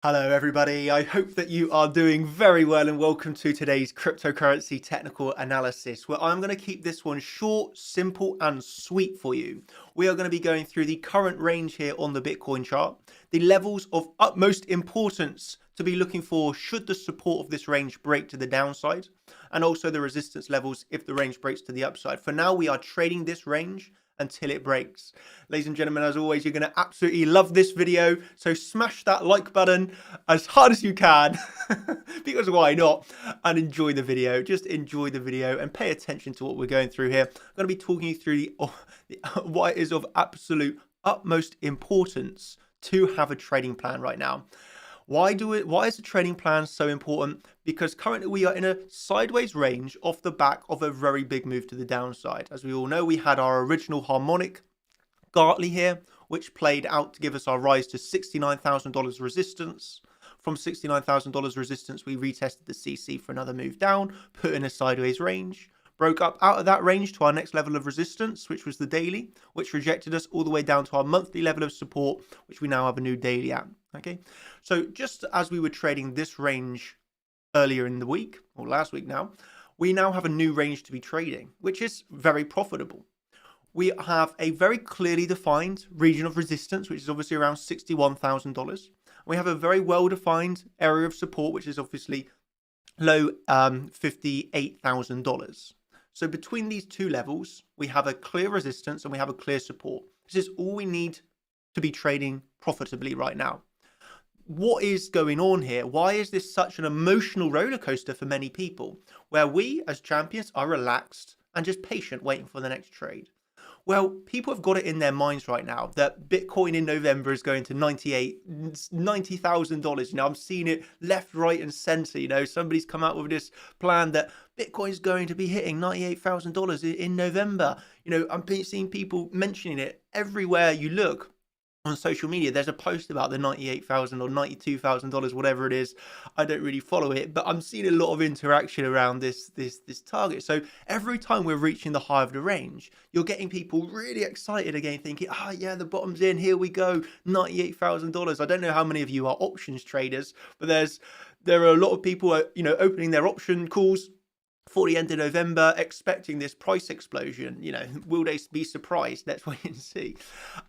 Hello everybody, I hope that you are doing very well and welcome to today's cryptocurrency technical analysis where I'm going to keep this one short, simple and sweet for you. We are going to be going through the current range here on the Bitcoin chart, the levels of utmost importance to be looking for should the support of this range break to the downside, and also the resistance levels if the range breaks to the upside. For now, we are trading this range until it breaks. Ladies and gentlemen, as always, you're going to absolutely love this video. So smash that like button as hard as you can, because why not? And enjoy the video. Just enjoy the video and pay attention to what we're going through here. I'm going to be talking you through why it is of absolute utmost importance to have a trading plan right now. Why is the trading plan so important? Because currently we are in a sideways range off the back of a very big move to the downside. As we all know, we had our original harmonic Gartley here, which played out to give us our rise to $69,000 resistance. From $69,000 resistance, we retested the CC for another move down, put in a sideways range, broke up out of that range to our next level of resistance, which was the daily, which rejected us all the way down to our monthly level of support, which we now have a new daily at. Okay, so just as we were trading this range earlier in the week, or last week now, we now have a new range to be trading, which is very profitable. We have a very clearly defined region of resistance, which is obviously around $61,000. We have a very well-defined area of support, which is obviously low $58,000. So between these two levels, we have a clear resistance and we have a clear support. This is all we need to be trading profitably right now. What is going on here? Why is this such an emotional roller coaster for many people, where we as champions are relaxed and just patient waiting for the next trade? Well, people have got it in their minds right now that Bitcoin in November is going to $90,000. I'm seeing it left, right, and center. Somebody's come out with this plan that Bitcoin is going to be hitting $98,000 in November. I'm seeing people mentioning it everywhere you look. On social media, there's a post about the $98,000 or $92,000, whatever it is. I don't really follow it, but I'm seeing a lot of interaction around this target. So every time we're reaching the high of the range, you're getting people really excited again, thinking, yeah, the bottom's in, here we go, $98,000. I don't know how many of you are options traders, but there are a lot of people, opening their option calls for the end of November, expecting this price explosion. Will they be surprised? Let's wait and see.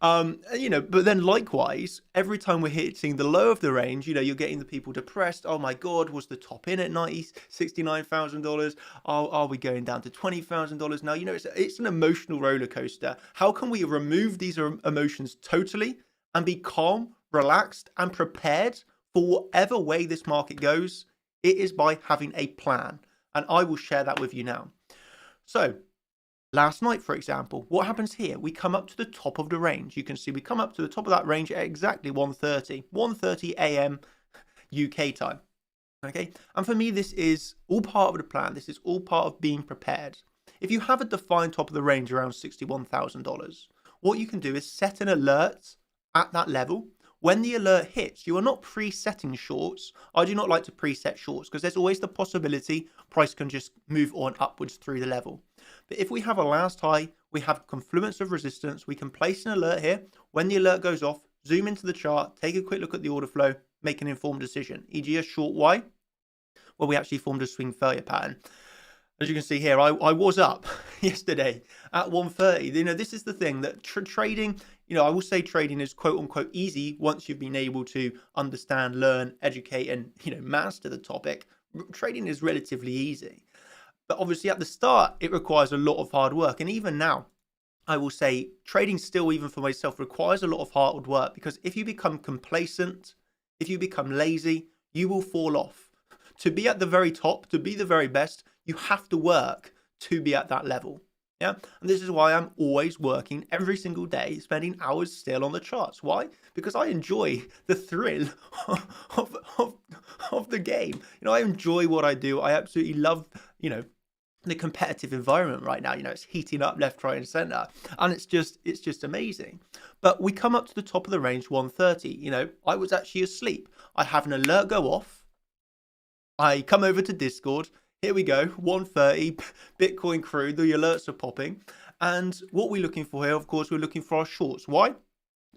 But then likewise, every time we're hitting the low of the range, you're getting the people depressed. Oh my God, was the top in at $69,000? Are we going down to $20,000 now? It's an emotional roller coaster. How can we remove these emotions totally and be calm, relaxed, and prepared for whatever way this market goes? It is by having a plan. And I will share that with you now. So last night, for example, what happens here? We come up to the top of the range. You can see we come up to the top of that range at exactly 1:30 a.m. UK time. Okay. And for me, this is all part of the plan. This is all part of being prepared. If you have a defined top of the range around $61,000, what you can do is set an alert at that level. When the alert hits, you are not presetting shorts. I do not like to preset shorts because there's always the possibility price can just move on upwards through the level. But if we have a last high, we have confluence of resistance, we can place an alert here. When the alert goes off, zoom into the chart, take a quick look at the order flow, make an informed decision, e.g. a short Y, where we actually formed a swing failure pattern. As you can see here, I was up yesterday at 1:30. This is the thing that trading, I will say trading is quote unquote easy once you've been able to understand, learn, educate, and, master the topic. Trading is relatively easy. But obviously at the start, it requires a lot of hard work. And even now, I will say trading still, even for myself, requires a lot of hard work, because if you become complacent, if you become lazy, you will fall off. To be at the very top, to be the very best, you have to work to be at that level. Yeah. And this is why I'm always working every single day, spending hours still on the charts. Why? Because I enjoy the thrill of the game. I enjoy what I do. I absolutely love, the competitive environment right now. It's heating up left, right, and center. And it's just amazing. But we come up to the top of the range, 1:30. I was actually asleep. I have an alert go off. I come over to Discord. Here we go, 1:30, Bitcoin crew, the alerts are popping. And what we're looking for here, of course, we're looking for our shorts. Why?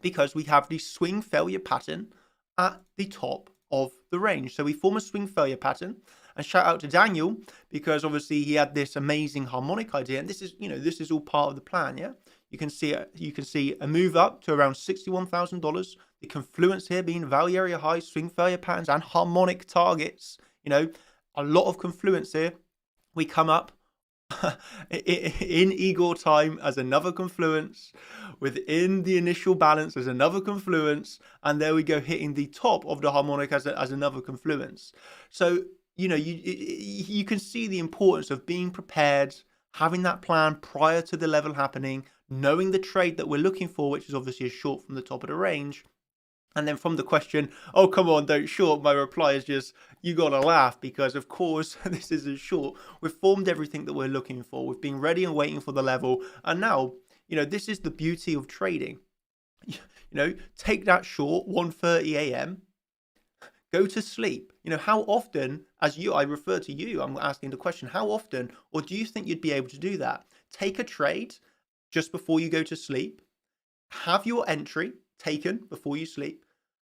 Because we have the swing failure pattern at the top of the range. So we form a swing failure pattern, and shout out to Daniel, because obviously he had this amazing harmonic idea, and this is, this is all part of the plan. Yeah, you can see a move up to around $61,000. The confluence here being value area highs, swing failure patterns, and harmonic targets. A lot of confluence here. We come up in Igor time as another confluence, within the initial balance as another confluence, and there we go, hitting the top of the harmonic as another confluence. So you can see the importance of being prepared, having that plan prior to the level happening, knowing the trade that we're looking for, which is obviously a short from the top of the range. And then from the question, oh, come on, don't short, my reply is just, you got to laugh, because of course, this is a short. We've formed everything that we're looking for. We've been ready and waiting for the level. And now, this is the beauty of trading. Take that short, 1:30 a.m., go to sleep. How often, I refer to you, I'm asking the question, how often, or do you think you'd be able to do that? Take a trade just before you go to sleep, have your entry taken before you sleep,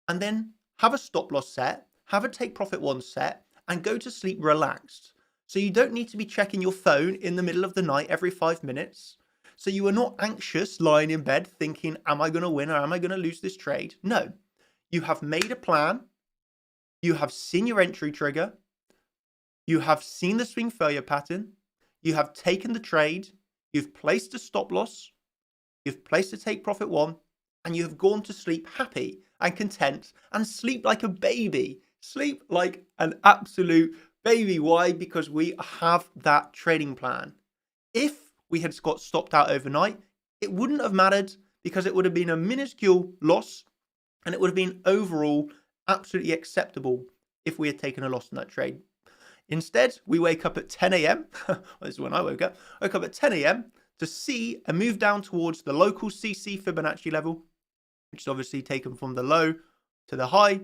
and then have a stop loss set, have a take profit one set, and go to sleep relaxed. So you don't need to be checking your phone in the middle of the night every 5 minutes. So you are not anxious lying in bed thinking, am I going to win or am I going to lose this trade? No, you have made a plan. You have seen your entry trigger. You have seen the swing failure pattern. You have taken the trade. You've placed a stop loss. You've placed a take profit one. And you have gone to sleep happy and content and sleep like a baby. Sleep like an absolute baby. Why? Because we have that trading plan. If we had got stopped out overnight, it wouldn't have mattered, because it would have been a minuscule loss and it would have been overall absolutely acceptable if we had taken a loss in that trade. Instead, we wake up at 10 a.m. This is when I woke up at 10 a.m. to see a move down towards the local CC Fibonacci level, which is obviously taken from the low to the high.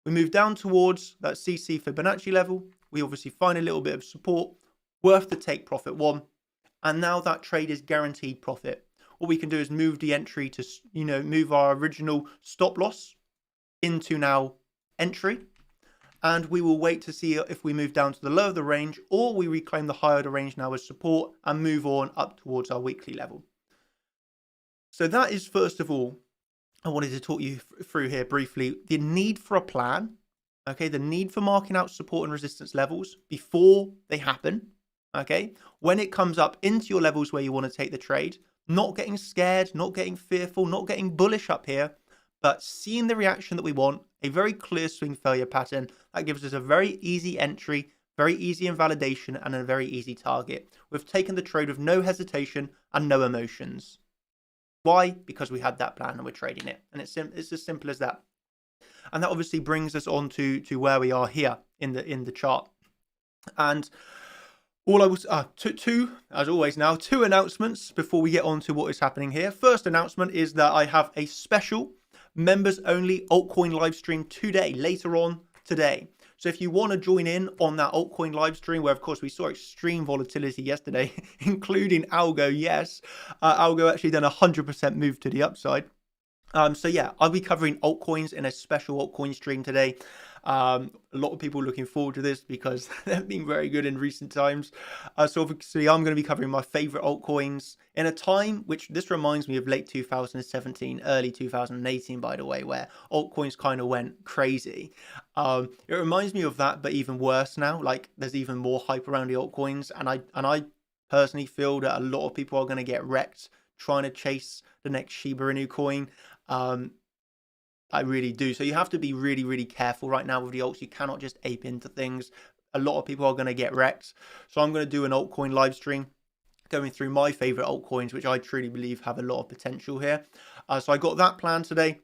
We move down towards that CC Fibonacci level. We obviously find a little bit of support worth the take profit one. And now that trade is guaranteed profit. What we can do is move the entry to, move our original stop loss into now entry. And we will wait to see if we move down to the low of the range, or we reclaim the higher of the range now as support and move on up towards our weekly level. So that is, first of all, I wanted to talk you through here briefly, the need for a plan, okay? The need for marking out support and resistance levels before they happen, okay? When it comes up into your levels where you want to take the trade, not getting scared, not getting fearful, not getting bullish up here, but seeing the reaction that we want, a very clear swing failure pattern that gives us a very easy entry, very easy invalidation, and a very easy target. We've taken the trade with no hesitation and no emotions. Why? Because we had that plan and we're trading it. And it's as simple as that. And that obviously brings us on to where we are here in the chart. And all I was two, as always now, two announcements before we get on to what is happening here. First announcement is that I have a special members only altcoin live stream today, later on today. So if you want to join in on that altcoin live stream, where of course we saw extreme volatility yesterday, including Algo, yes, Algo actually done 100% move to the upside. So yeah, I'll be covering altcoins in a special altcoin stream today. A lot of people looking forward to this because they've been very good in recent times. So obviously I'm going to be covering my favorite altcoins in a time which this reminds me of late 2017, early 2018, by the way, where altcoins kind of went crazy. It reminds me of that, but even worse now. Like there's even more hype around the altcoins, and I personally feel that a lot of people are going to get wrecked trying to chase the next Shiba Inu coin. I really do. So you have to be really, really careful right now with the alts. You cannot just ape into things. A lot of people are going to get wrecked. So I'm going to do an altcoin live stream going through my favorite altcoins, which I truly believe have a lot of potential here. So I got that plan today.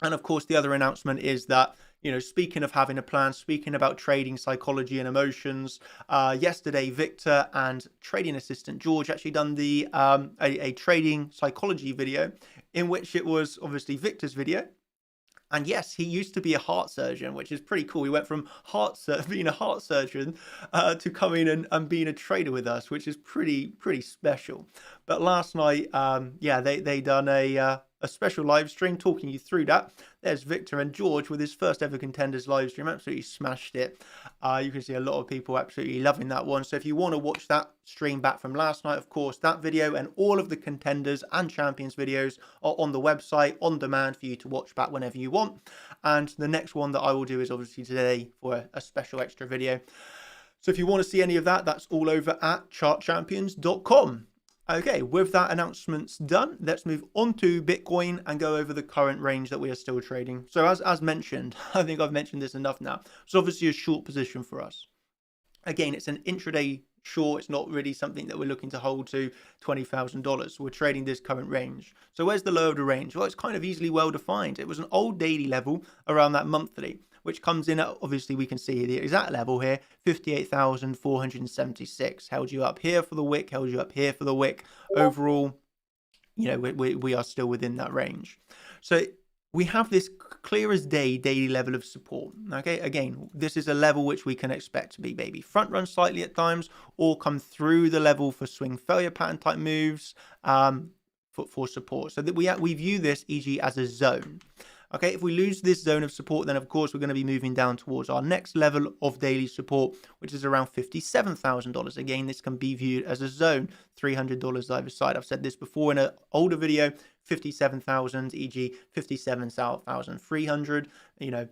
And of course, the other announcement is that, speaking of having a plan, speaking about trading psychology and emotions, yesterday, Victor and trading assistant George actually done the a trading psychology video, in which it was obviously Victor's video. And yes, he used to be a heart surgeon, which is pretty cool. He went from being a heart surgeon to coming and being a trader with us, which is pretty special. But last night, they done a a special live stream talking you through that. There's Victor and George with his first ever Contenders live stream. Absolutely smashed it. You can see a lot of people absolutely loving that one. So if you want to watch that stream back from last night, of course, that video and all of the Contenders and Champions videos are on the website on demand for you to watch back whenever you want. And the next one that I will do is obviously today for a special extra video. So if you want to see any of that, that's all over at chartchampions.com. Okay, with that announcements done, let's move on to Bitcoin and go over the current range that we are still trading. So as mentioned, I think I've mentioned this enough now. It's obviously a short position for us. Again, it's an intraday short. It's not really something that we're looking to hold to $20,000. We're trading this current range. So where's the low of the range? Well, it's kind of easily well defined. It was an old daily level around that monthly, which comes in at, obviously we can see the exact level here, 58,476. Held you up here for the wick, held you up here for the wick. Overall, you know, we are still within that range. So we have this clear as day daily level of support. Okay, again, this is a level which we can expect to be maybe front run slightly at times or come through the level for swing failure pattern type moves for support. So that we view this, e.g., as a zone. Okay, if we lose this zone of support, then of course we're going to be moving down towards our next level of daily support, which is around $57,000. Again, this can be viewed as a zone, $300 either side. I've said this before in an older video, 57,000, e.g. 57,300, you know,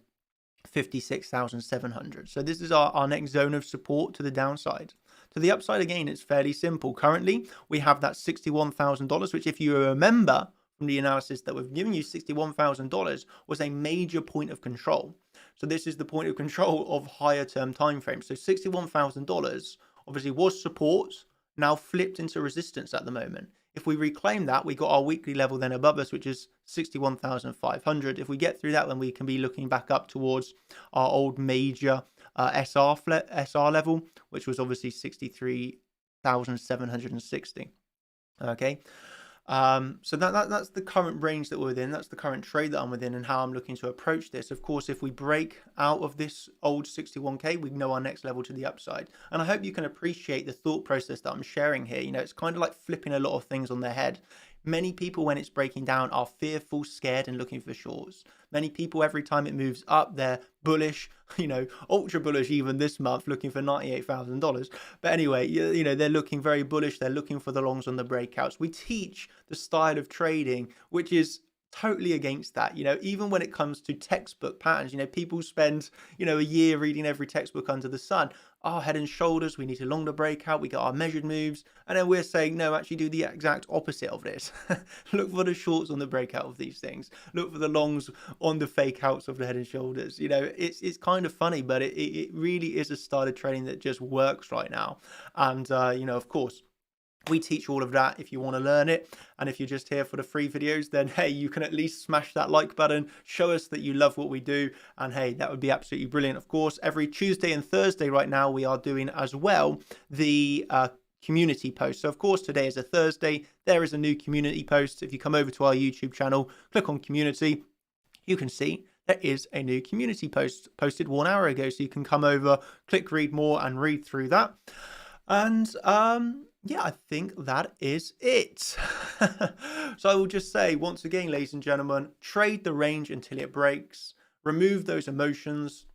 56,700. So this is our next zone of support to the downside. To the upside, again, it's fairly simple. Currently, we have that $61,000, which if you remember, from the analysis that we've given you, $61,000 was a major point of control. So this is the point of control of higher term time frames. So $61,000 obviously was support, now flipped into resistance at the moment. If we reclaim that, we got our weekly level then above us, which is 61,500. If we get through that, then we can be looking back up towards our old major SR level, which was obviously 63,760. Okay. So that's the current range that we're within. That's the current trade that I'm within and how I'm looking to approach this. Of course, if we break out of this old 61K, we know our next level to the upside. And I hope you can appreciate the thought process that I'm sharing here. You know, it's kind of like flipping a lot of things on their head. Many people, when it's breaking down, are fearful, scared, and looking for shorts. Many people, every time it moves up, they're bullish, you know, ultra bullish even this month, looking for $98,000. But anyway, you know, they're looking very bullish. They're looking for the longs on the breakouts. We teach the style of trading, which is totally against that. You know, even when it comes to textbook patterns, you know, people spend, you know, a year reading every textbook under the sun. Oh, head and shoulders, we need a longer breakout, we got our measured moves, and then we're saying, no, actually do the exact opposite of this. Look for the shorts on the breakout of these things. Look for the longs on the fake outs of the head and shoulders. You know, it's kind of funny, but it really is a style of trading that just works right now. And, you know, of course, we teach all of that if you want to learn it. And if you're just here for the free videos, then hey, you can at least smash that like button, show us that you love what we do. And hey, that would be absolutely brilliant. Of course, every Tuesday and Thursday right now, we are doing as well the community post. So of course, today is a Thursday. There is a new community post. If you come over to our YouTube channel, click on community, you can see there is a new community post posted 1 hour ago. So you can come over, click read more and read through that. And yeah, I think that is it. So I will just say once again, ladies and gentlemen, trade the range until it breaks, remove those emotions.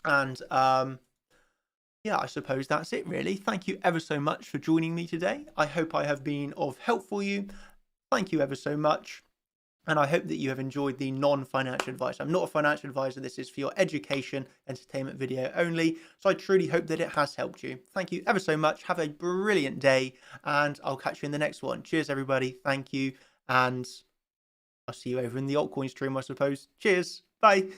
And yeah, I suppose that's it really. Thank you ever so much for joining me today. I hope I have been of help for you. Thank you ever so much. And I hope that you have enjoyed the non-financial advice. I'm not a financial advisor. This is for your education, entertainment video only. So I truly hope that it has helped you. Thank you ever so much. Have a brilliant day and I'll catch you in the next one. Cheers, everybody. Thank you. And I'll see you over in the altcoin stream, I suppose. Cheers. Bye.